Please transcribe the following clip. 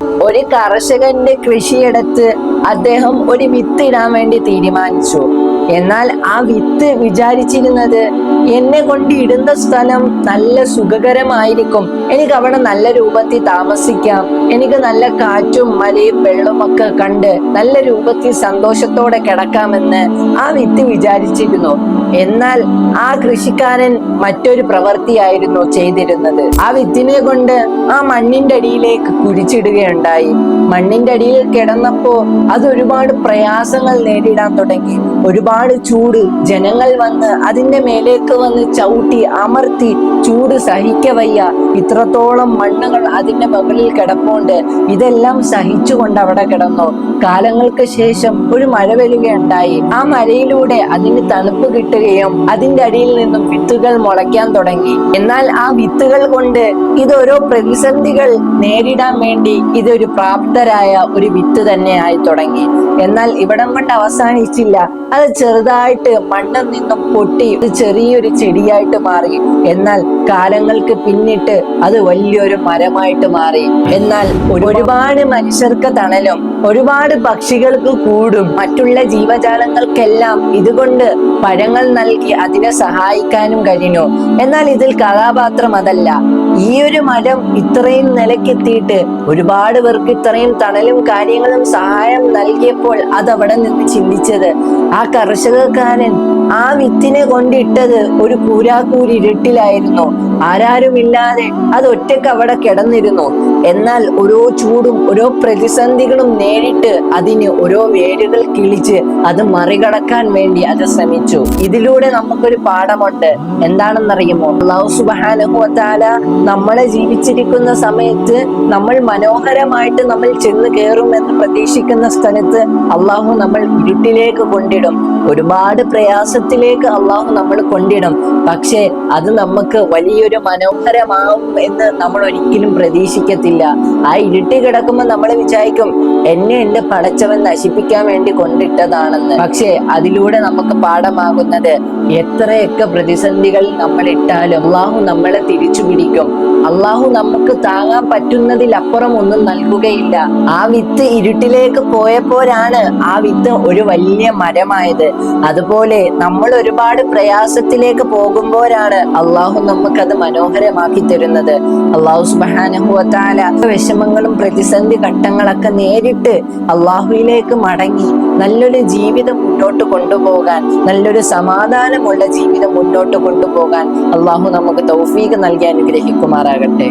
ഒരു കർഷകന്റെ കൃഷിയിടത്ത് അദ്ദേഹം ഒരു വിത്ത് ഇടാൻ വേണ്ടി തീരുമാനിച്ചു. എന്നാൽ ആ വിത്ത് വിചാരിച്ചിരുന്നത്, എന്നെ കൊണ്ട് ഇടുന്ന സ്ഥലം നല്ല സുഖകരമായിരിക്കും, എനിക്ക് അവിടെ നല്ല രൂപത്തിൽ താമസിക്കാം, എനിക്ക് നല്ല കാറ്റും മലയും വെള്ളമൊക്കെ കണ്ട് നല്ല രൂപത്തിൽ സന്തോഷത്തോടെ കിടക്കാമെന്ന് ആ വിത്ത് വിചാരിച്ചിരുന്നു. എന്നാൽ ആ കൃഷിക്കാരൻ മറ്റൊരു പ്രവൃത്തിയായിരുന്നു ചെയ്തിരുന്നത്. ആ വിത്തിനെ കൊണ്ട് ആ മണ്ണിന്റെ അടിയിലേക്ക് കുഴിച്ചിടുകയുണ്ടായി. മണ്ണിന്റെ അടിയിൽ കിടന്നപ്പോ അത് ഒരുപാട് പ്രയാസങ്ങൾ നേരിടാൻ തുടങ്ങി. ഒരുപാട് ചൂട്, ജനങ്ങൾ വന്ന് അതിന്റെ മേലേക്ക് വന്ന് ചവിട്ടി അമർത്തി, ചൂട് സഹിക്കവയ്യ, ഇത്രത്തോളം മണ്ണുകൾ അതിന്റെ മുകളിൽ കിടപ്പുണ്ട്. ഇതെല്ലാം സഹിച്ചുകൊണ്ട് അവിടെ കിടന്നു. കാലങ്ങൾക്ക് ശേഷം ഒരു മഴ വരികയുണ്ടായി. ആ മഴയിലൂടെ അതിന് തണുപ്പ് കിട്ടുകയും അതിന്റെ അടിയിൽ നിന്നും വിത്തുകൾ മുളയ്ക്കാൻ തുടങ്ങി. എന്നാൽ ആ വിത്തുകൾ കൊണ്ട് ഇതൊരോ പ്രതിസന്ധികൾ നേരിടാൻ വേണ്ടി ഇതൊരു പ്രാപ്തരായ ഒരു വിത്ത് തന്നെ ആയി തുടങ്ങി. എന്നാൽ ഇവിടം കൊണ്ട് അവസാനിച്ചില്ല. അത് ചെറുതായിട്ട് മണ്ണിൽ നിന്നും പൊട്ടി ചെറിയൊരു ചെടിയായിട്ട് മാറി. എന്നാൽ കാലങ്ങൾക്ക് പിന്നിട്ട് അത് വലിയൊരു മരമായിട്ട് മാറി. എന്നാൽ ഒരുപാട് മനുഷ്യർക്ക് തണലും ഒരുപാട് പക്ഷികൾക്ക് കൂടും മറ്റുള്ള ജീവജാലങ്ങൾക്കെല്ലാം ഇതുകൊണ്ട് പഴങ്ങൾ നൽകി അതിനെ സഹായിക്കാനും കഴിഞ്ഞു. എന്നാൽ ഇതിൽ കഥാപാത്രം അതല്ല. ഈ ഒരു മരം ഇത്രയും നിലക്കെത്തിയിട്ട് ഒരുപാട് പേർക്ക് ഇത്രയും തണലും കാര്യങ്ങളും സഹായം നൽകിയപ്പോൾ അതവിടെ നിന്ന് ചിന്തിച്ചത്, ആ കർഷകക്കാരൻ ആ വിത്തിനെ കൊണ്ടിട്ടത് ഒരു കൂരാക്കൂരി ഇരുട്ടിലായിരുന്നു. ആരാരുമില്ലാതെ അത് ഒറ്റക്ക് അവിടെ കിടന്നിരുന്നു. എന്നാൽ ഓരോ ചൂടും ഓരോ പ്രതിസന്ധികളും നേരിട്ട് അതിന് ഓരോ വേരുകൾ കിളിച്ച് അത് മറികടക്കാൻ വേണ്ടി അത് ശ്രമിച്ചു. ഇതിലൂടെ നമുക്കൊരു പാഠമുണ്ട്. എന്താണെന്നറിയുമോ? അല്ലാഹു സുബ്ഹാനഹു വ തആല നമ്മളെ ജീവിച്ചിരിക്കുന്ന സമയത്ത് നമ്മൾ മനോഹരമായിട്ട് നമ്മൾ ചെന്ന് കയറുമെന്ന് പ്രതീക്ഷിക്കുന്ന സ്ഥലത്ത് അള്ളാഹു നമ്മൾ ഇരുട്ടിലേക്ക് കൊണ്ടിടും. ഒരുപാട് പ്രയാസത്തിലേക്ക് അള്ളാഹു നമ്മൾ കൊണ്ടിടും. പക്ഷെ അത് നമുക്ക് വലിയൊരു മനോഹരമാവും എന്ന് നമ്മൾ ഒരിക്കലും പ്രതീക്ഷിക്കത്തില്ല. ആ ഇരുട്ടി കിടക്കുമ്പോൾ നമ്മൾ വിചാരിക്കും, എന്നെ എന്റെ പടച്ചവൻ നശിപ്പിക്കാൻ വേണ്ടി കൊണ്ടിട്ടതാണെന്ന്. പക്ഷെ അതിലൂടെ നമുക്ക് പാഠമാകുന്നത്, എത്രയൊക്കെ പ്രതിസന്ധികൾ നമ്മൾ ഇട്ടാലും അള്ളാഹു നമ്മളെ തിരിച്ചു പിടിക്കും. അള്ളാഹു നമുക്ക് താങ്ങാൻ പറ്റുന്നതിലപ്പുറം ഒന്നും നൽകുകയില്ല. ആ വിത്ത് ഇരുട്ടിലേക്ക് പോയപ്പോഴാണ് ആ വിത്ത് ഒരു വലിയ മരമായത്. അതുപോലെ നമ്മൾ ഒരുപാട് പ്രയാസത്തിലേക്ക് പോകുമ്പോഴാണ് അള്ളാഹു നമുക്കത് മനോഹരമാക്കി തരുന്നത്. അള്ളാഹു സുബ്ഹാനഹു വ തആല വിഷമങ്ങളും പ്രതിസന്ധി ഘട്ടങ്ങളൊക്കെ നേരിട്ട് അള്ളാഹുവിലേക്ക് മടങ്ങി നല്ലൊരു ജീവിതം മുന്നോട്ട് കൊണ്ടുപോകാൻ, നല്ലൊരു സമാധാനമുള്ള ജീവിതം മുന്നോട്ട് കൊണ്ടുപോകാൻ അള്ളാഹു നമുക്ക് തൗഫീഖ് നൽകി അനുഗ്രഹിക്കുമാറാകട്ടെ.